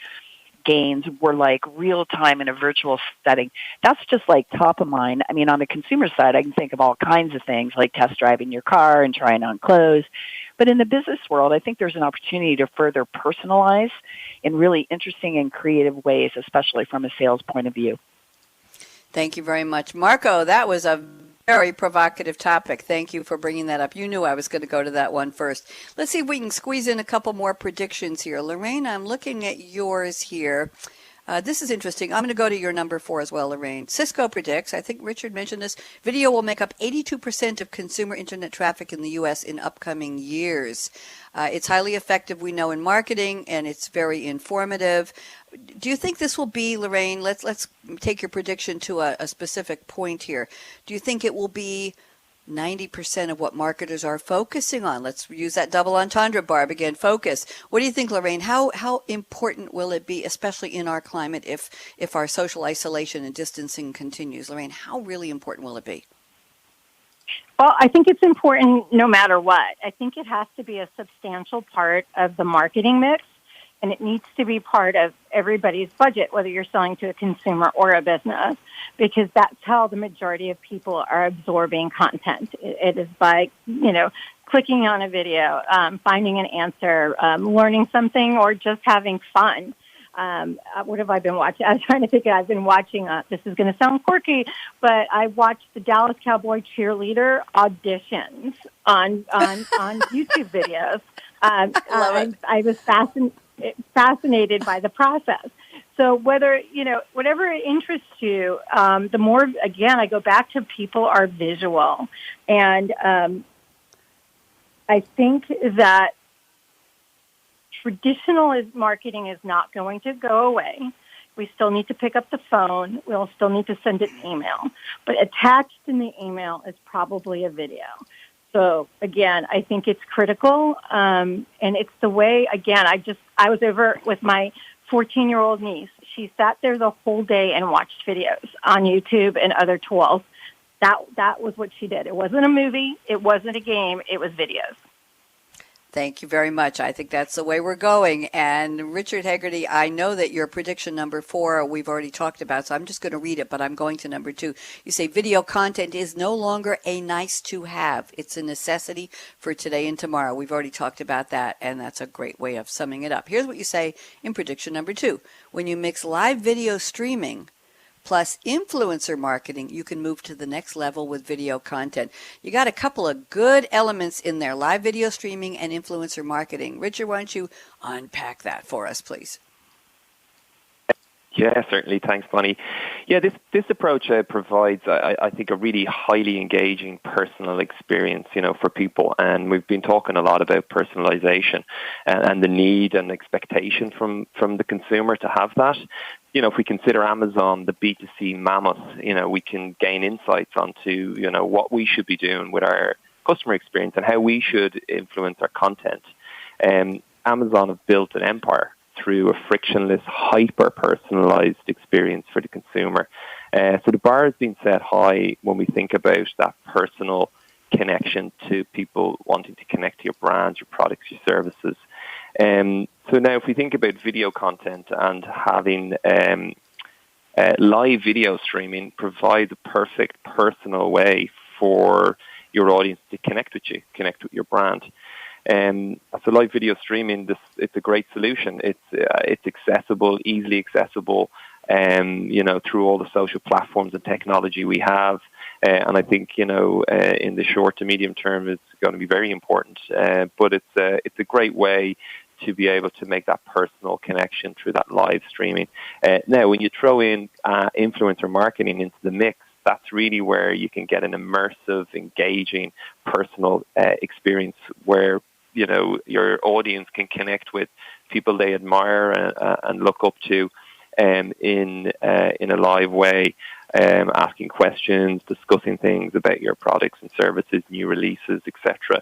E: gains were like real time in a virtual setting? That's just like top of mind. I mean, on the consumer side, I can think of all kinds of things like test driving your car and trying on clothes. But in the business world, I think there's an opportunity to further personalize in really interesting and creative ways, especially from a sales point of view.
B: Thank you very much. Marco, that was a very provocative topic. Thank you for bringing that up. You knew I was going to go to that one first. Let's see if we can squeeze in a couple more predictions here. Lorraine, I'm looking at yours here. This is interesting. I'm going to go to your number 4 as well, Lorraine. Cisco predicts, I think Richard mentioned this, video will make up 82% of consumer internet traffic in the U.S. in upcoming years. It's highly effective, we know, in marketing, and it's very informative. Do you think this will be, Lorraine, let's take your prediction to a specific point here. Do you think it will be 90% of what marketers are focusing on? Let's use that double entendre, Barb, again, focus. What do you think, Lorraine? How important will it be, especially in our climate, if our social isolation and distancing continues? Lorraine, how really important will it be?
C: Well, I think it's important no matter what. I think it has to be a substantial part of the marketing mix, and it needs to be part of everybody's budget, whether you're selling to a consumer or a business, because that's how the majority of people are absorbing content. It is by, clicking on a video, finding an answer, learning something, or just having fun. What have I been watching? I was trying to think. I've been watching, this is going to sound quirky, but I watched the Dallas Cowboy cheerleader auditions on YouTube videos. I was fascinated by the process. So whatever interests you, the more, again, I go back to people are visual. And I think that traditional marketing is not going to go away. We still need to pick up the phone. We'll still need to send an email. But attached in the email is probably a video. So, again, I think it's critical. And it's the way, again, I was over with my 14-year-old niece. She sat there the whole day and watched videos on YouTube and other tools. That was what she did. It wasn't a movie. It wasn't a game. It was videos.
B: Thank you very much. I think that's the way we're going. And Richard Hegarty, I know that your prediction number 4 we've already talked about, so I'm just going to read it, but I'm going to number 2. You say video content is no longer a nice to have. It's a necessity for today and tomorrow. We've already talked about that, and that's a great way of summing it up. Here's what you say in prediction number 2. When you mix live video streaming plus influencer marketing, you can move to the next level with video content. You got a couple of good elements in there, live video streaming and influencer marketing. Richard, why don't you unpack that for us, please?
D: Yeah, certainly. Thanks, Bonnie. Yeah, this approach provides, I think, a really highly engaging personal experience, for people. And we've been talking a lot about personalization and the need and expectation from the consumer to have that. If we consider Amazon, the B2C mammoth, we can gain insights onto, what we should be doing with our customer experience and how we should influence our content. Amazon have built an empire through a frictionless, hyper-personalized experience for the consumer. So the bar has been set high when we think about that personal connection to people wanting to connect to your brands, your products, your services. So now if we think about video content and having live video streaming provides a perfect personal way for your audience to connect with you, connect with your brand. So live video streaming, it's a great solution. It's accessible, easily accessible, through all the social platforms and technology we have. And I think, in the short to medium term, it's going to be very important. But it's a great way to be able to make that personal connection through that live streaming. Now, when you throw in influencer marketing into the mix, that's really where you can get an immersive, engaging, personal experience where your audience can connect with people they admire and look up to in a live way, asking questions, discussing things about your products and services, new releases, etc.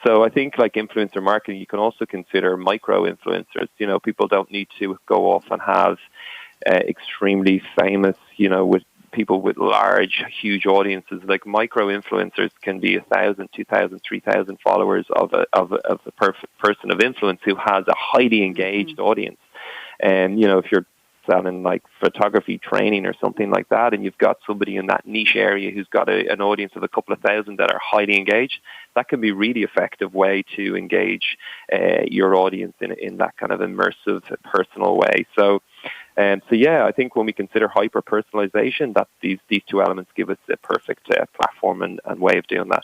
D: So I think like influencer marketing, you can also consider micro-influencers. People don't need to go off and have extremely famous, with people with large, huge audiences. Like micro-influencers can be 1,000, 2,000, 3,000 followers of a person of influence who has a highly engaged audience. And, if you're selling like photography training or something like that, and you've got somebody in that niche area who's got an audience of a couple of thousand that are highly engaged, that can be a really effective way to engage your audience in that kind of immersive, personal way. So I think when we consider hyper-personalization, that these two elements give us a perfect platform and way of doing that.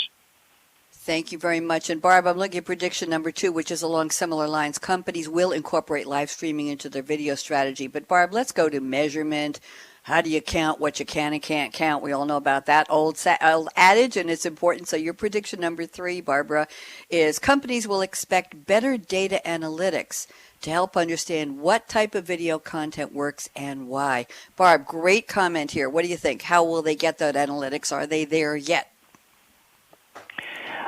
B: Thank you very much. And Barb, I'm looking at prediction number 2, which is along similar lines. Companies will incorporate live streaming into their video strategy. But Barb, let's go to measurement. How do you count what you can and can't count? We all know about that old adage, and it's important. So your prediction number 3, Barbara, is companies will expect better data analytics to help understand what type of video content works and why. Barb, great comment here. What do you think? How will they get that analytics? Are they there yet?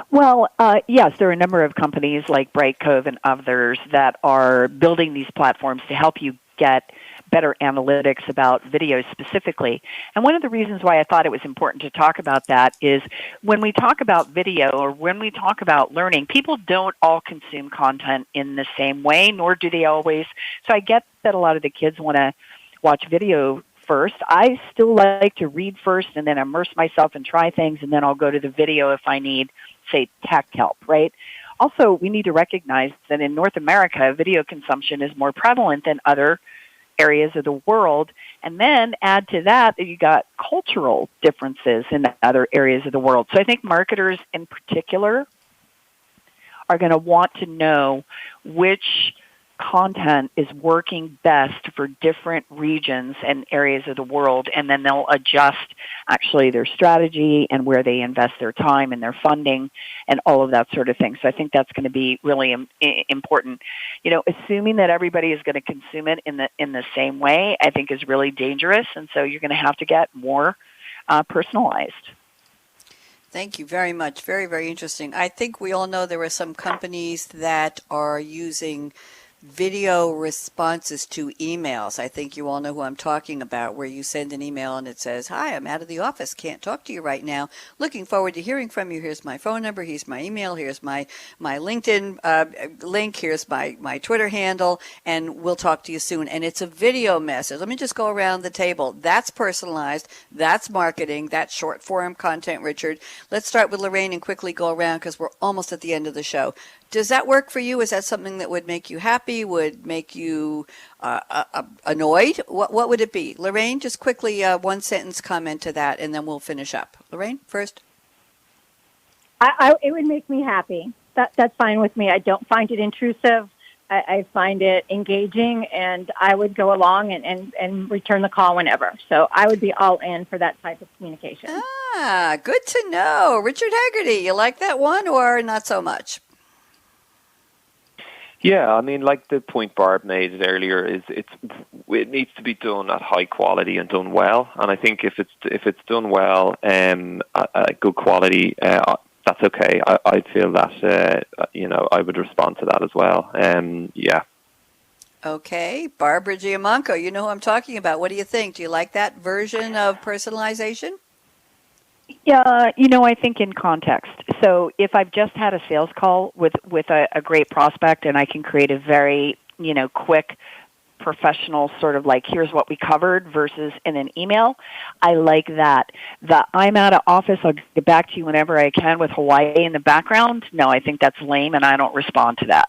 E: Well, yes, there are a number of companies like Brightcove and others that are building these platforms to help you get better analytics about video specifically. And one of the reasons why I thought it was important to talk about that is when we talk about video or when we talk about learning, people don't all consume content in the same way, nor do they always. So I get that a lot of the kids want to watch video first. I still like to read first and then immerse myself and try things, and then I'll go to the video if I need, say, tech help, right? Also, we need to recognize that in North America, video consumption is more prevalent than other areas of the world. And then add to that you got cultural differences in other areas of the world. So I think marketers in particular are going to want to know which content is working best for different regions and areas of the world, and then they'll adjust actually their strategy and where they invest their time and their funding and all of that sort of thing. So I think that's going to be really important. Assuming that everybody is going to consume it in the same way, I think is really dangerous, and so you're going to have to get more personalized.
B: Thank you very much. Very, very interesting. I think we all know there are some companies that are using video responses to emails. I think you all know who I'm talking about, where you send an email and it says, "Hi, I'm out of the office. Can't talk to you right now. Looking forward to hearing from you. Here's my phone number. Here's my email. Here's my LinkedIn link. Here's my Twitter handle, and we'll talk to you soon." And it's a video message. Let me just go around the table. That's personalized. That's marketing. That's short form content, Richard. Let's start with Lorraine and quickly go around because we're almost at the end of the show. Does that work for you? Is that something that would make you happy, would make you annoyed? What would it be? Lorraine, just quickly one sentence comment to that, and then we'll finish up. Lorraine, first.
C: It would make me happy. That's fine with me. I don't find it intrusive. I find it engaging, and I would go along and return the call whenever. So I would be all in for that type of communication.
B: Good to know. Richard Haggerty, you like that one or not so much?
D: Yeah, I mean, like the point Barb made earlier, is it needs to be done at high quality and done well. And I think if it's done well, at good quality, that's okay. I feel that I would respond to that as well. Yeah.
B: Okay, Barbara Giamanco, you know who I'm talking about. What do you think? Do you like that version of personalization?
E: Yeah, I think in context. So if I've just had a sales call with a great prospect and I can create a very, quick, professional sort of like, here's what we covered versus in an email, I like that. The I'm out of office, I'll get back to you whenever I can with Hawaii in the background, no, I think that's lame and I don't respond to that.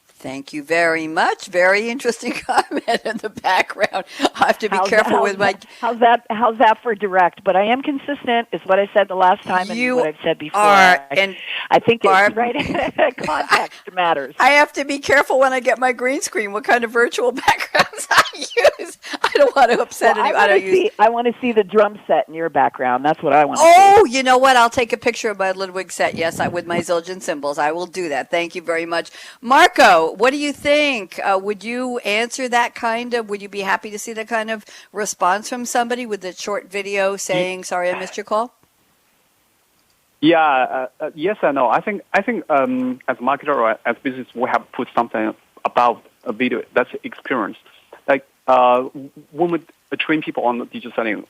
B: Thank you very much. Very interesting comment in the background. I have to be careful with my...
E: How's that for direct? But I am consistent, is what I said the last time and what I've said before.
B: And
E: I think
B: Barb,
E: it's right. Context matters.
B: I have to be careful when I get my green screen, what kind of virtual backgrounds I use. I don't want to upset anyone.
E: I want to see the drum set in your background. That's what I want to see.
B: Oh, you know what? I'll take a picture of my Ludwig set. Yes, with my Zildjian symbols. I will do that. Thank you very much. Marco, what do you think? Would you answer that would you be happy to see that kind of response from somebody with a short video saying, "Sorry, I missed your call"?
F: Yeah, yes and no. I think as a marketer or as business, we have put something about a video that's experience. Like when we train people on digital selling,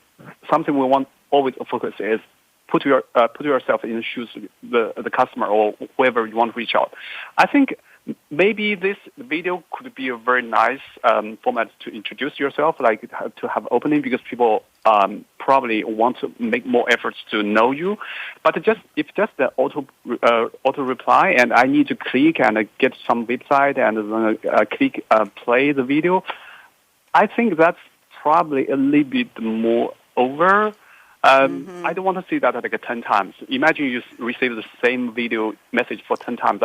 F: something we want always to focus is put yourself in the shoes of the customer or whoever you want to reach out. I think maybe this video could be a very nice format to introduce yourself, like to have opening, because people probably want to make more efforts to know you. But if just the auto reply and I need to click and get some website and click play the video, I think that's probably a little bit more over. I don't want to see that like 10 times. Imagine you receive the same video message for 10 times.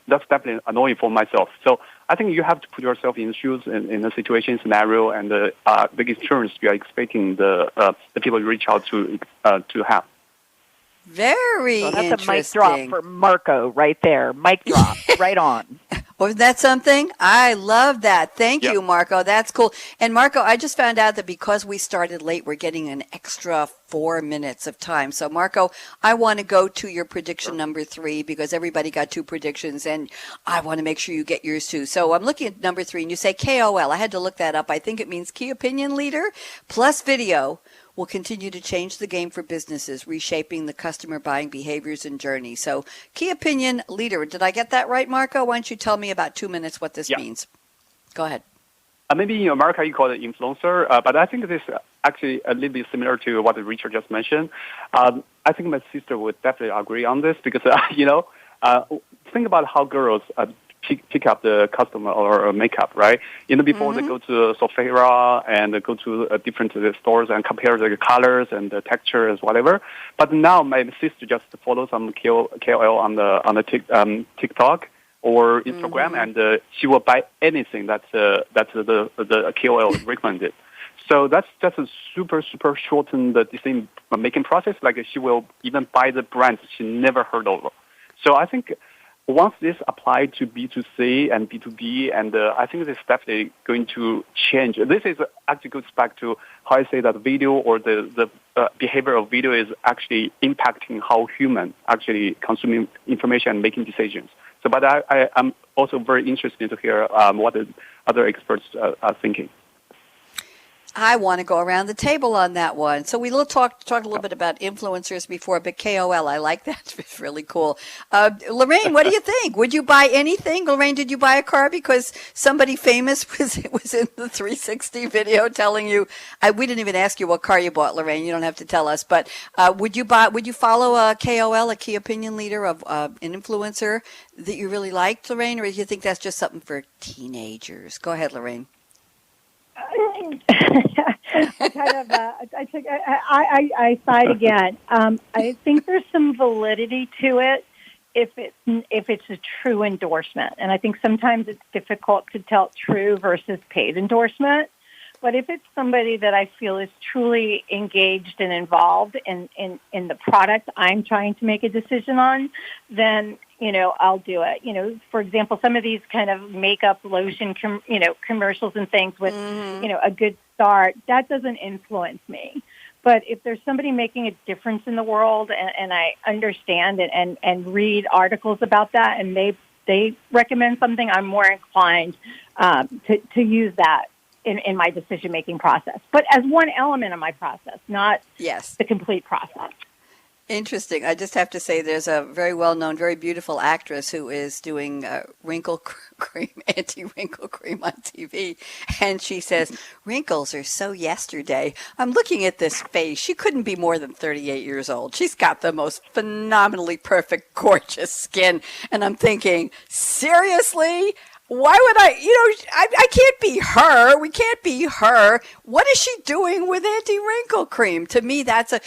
F: That's definitely annoying for myself. So I think you have to put yourself in shoes in a situation, scenario, and the experience you are expecting the people you reach out to have.
B: Very
E: so that's
B: interesting.
E: That's a mic drop for Marco right there. Mic drop, right on.
B: Wasn't that something? I love that. Thank
F: Yep.
B: you, Marco. That's cool. And Marco, I just found out that because we started late, we're getting an extra 4 minutes of time. So Marco, I want to go to your prediction number 3 because everybody got 2 predictions and I want to make sure you get yours too. So I'm looking at number 3 and you say KOL. I had to look that up. I think it means key opinion leader plus video will continue to change the game for businesses, reshaping the customer buying behaviors and journey. So key opinion leader. Did I get that right, Marco? Why don't you tell me about 2 minutes what this means? Go ahead.
F: Maybe in America you call it influencer, but I think this is actually a little bit similar to what Richard just mentioned. I think my sister would definitely agree on this because, think about how girls pick up the customer or makeup, right? Before they go to Sephora and go to different stores and compare the colors and the textures, whatever. But now my sister just follows some KOL on the TikTok or Instagram, and she will buy anything that's the KOL recommended. So that's just a super shortened decision making process. Like she will even buy the brands she never heard of. So I think once this applied to B2C and B2B, and I think this is definitely going to change. This is actually goes back to how I say that video or the behavior of video is actually impacting how human actually consuming information and making decisions. So, but I'm also very interested to hear what the other experts are thinking.
B: I want to go around the table on that one. So we talked a little bit about influencers before, but KOL, I like that. It's really cool. Lorraine, what do you think? Would you buy anything? Lorraine, did you buy a car because somebody famous was in the 360 video telling you? We didn't even ask you what car you bought, Lorraine. You don't have to tell us. But would you follow a KOL, a key opinion leader, of an influencer that you really liked, Lorraine, or do you think that's just something for teenagers? Go ahead, Lorraine.
C: I side again. I think there's some validity to it if it's a true endorsement, and I think sometimes it's difficult to tell true versus paid endorsement. But if it's somebody that I feel is truly engaged and involved in the product I'm trying to make a decision on, then I'll do it. For example, some of these kind of makeup lotion, commercials and things with, a good start, that doesn't influence me. But if there's somebody making a difference in the world and I understand and read articles about that and they recommend something, I'm more inclined to use that in my decision-making process. But as one element of my process, not the complete process.
B: Interesting. I just have to say there's a very well-known, very beautiful actress who is doing wrinkle cream, anti-wrinkle cream on TV. And she says, wrinkles are so yesterday. I'm looking at this face. She couldn't be more than 38 years old. She's got the most phenomenally perfect, gorgeous skin. And I'm thinking, seriously? Why would I can't be her. We can't be her. What is she doing with anti-wrinkle cream? To me, that's a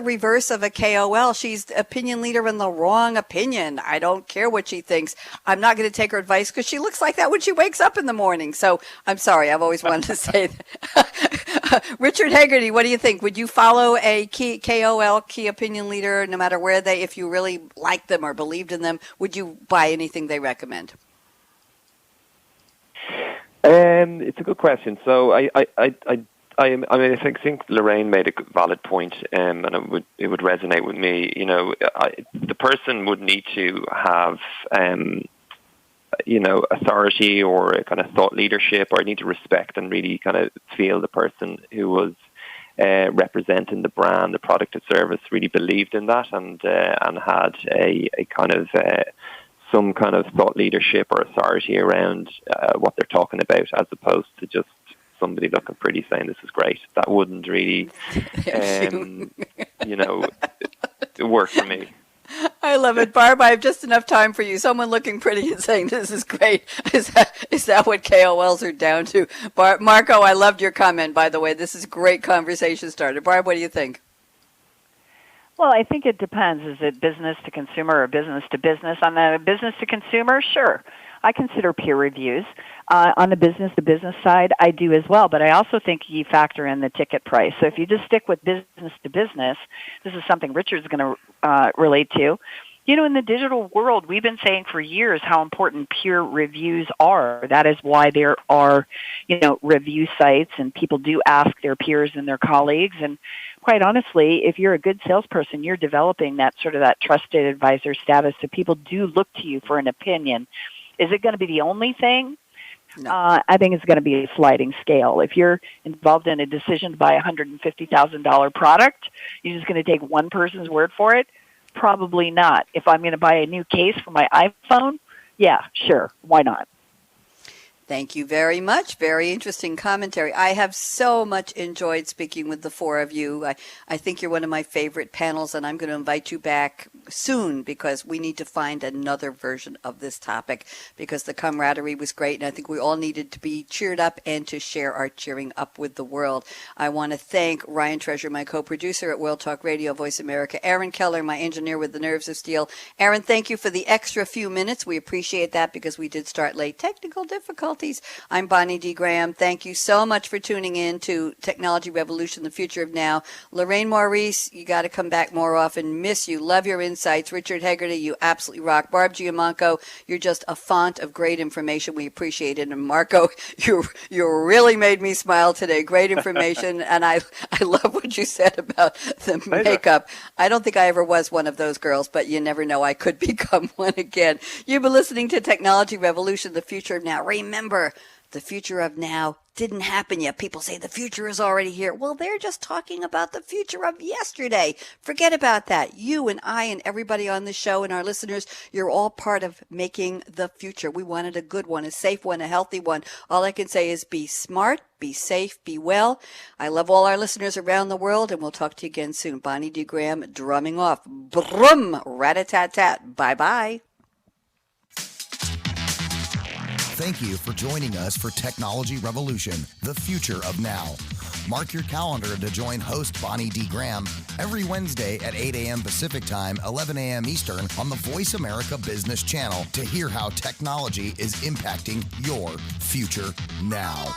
B: reverse of a KOL. She's opinion leader in the wrong opinion. I don't care what she thinks. I'm not going to take her advice because she looks like that when she wakes up in the morning. So I'm sorry. I've always wanted to say that. Richard Haggerty, what do you think? Would you follow a KOL, key opinion leader, no matter where if you really liked them or believed in them, would you buy anything they recommend?
D: It's a good question. So I think Lorraine made a valid point, and it would resonate with me. The person would need to have authority or a kind of thought leadership, or need to respect and really kind of feel the person who was representing the brand, the product or service, really believed in that and had a kind of some kind of thought leadership or authority around what they're talking about, as opposed to just somebody looking pretty saying this is great. That wouldn't really, work for me.
B: I love it, Barb. I have just enough time for you. Someone looking pretty and saying this is great. Is that what KOLs are down to? Marco, I loved your comment, by the way. This is a great conversation starter. Barb, what do you think?
E: Well, I think it depends. Is it business to consumer or business to business? On the business to consumer, sure. I consider peer reviews. On the business to business side, I do as well, but I also think you factor in the ticket price. So if you just stick with business to business, this is something Richard's going to relate to. In the digital world, we've been saying for years how important peer reviews are. That is why there are, review sites, and people do ask their peers and their colleagues. And quite honestly, if you're a good salesperson, you're developing that trusted advisor status, so people do look to you for an opinion. Is it going to be the only thing?
B: No.
E: I think it's going to be a sliding scale. If you're involved in a decision to buy a $150,000 product, you're just going to take one person's word for it? Probably not. If I'm going to buy a new case for my iPhone, yeah, sure, why not?
B: Thank you very much. Very interesting commentary. I have so much enjoyed speaking with the four of you. I think you're one of my favorite panels, and I'm going to invite you back soon because we need to find another version of this topic because the camaraderie was great, and I think we all needed to be cheered up and to share our cheering up with the world. I want to thank Ryan Treasure, my co-producer at World Talk Radio, Voice America, Aaron Keller, my engineer with the nerves of steel. Aaron, thank you for the extra few minutes. We appreciate that because we did start late. Technical difficulties. I'm Bonnie D. Graham. Thank you so much for tuning in to Technology Revolution, the Future of Now. Lorraine Maurice, you got to come back more often. Miss you. Love your insights. Richard Hegarty, you absolutely rock. Barb Giamanco, you're just a font of great information. We appreciate it. And Marco, you really made me smile today. Great information. And I love what you said about the makeup. I don't think I ever was one of those girls, but you never know. I could become one again. You've been listening to Technology Revolution, the Future of Now. Remember, the future of now didn't happen yet. People say the future is already here. Well, they're just talking about the future of yesterday. Forget about that. You and I and everybody on the show and our listeners, you're all part of making the future. We wanted a good one, a safe one, a healthy one. All I can say is be smart, be safe, be well. I love all our listeners around the world, and we'll talk to you again soon. Bonnie D. Graham drumming off. Brum, rat-a-tat-tat. Bye-bye.
A: Thank you for joining us for Technology Revolution, the future of now. Mark your calendar to join host Bonnie D. Graham every Wednesday at 8 a.m. Pacific Time, 11 a.m. Eastern on the Voice America Business Channel to hear how technology is impacting your future now.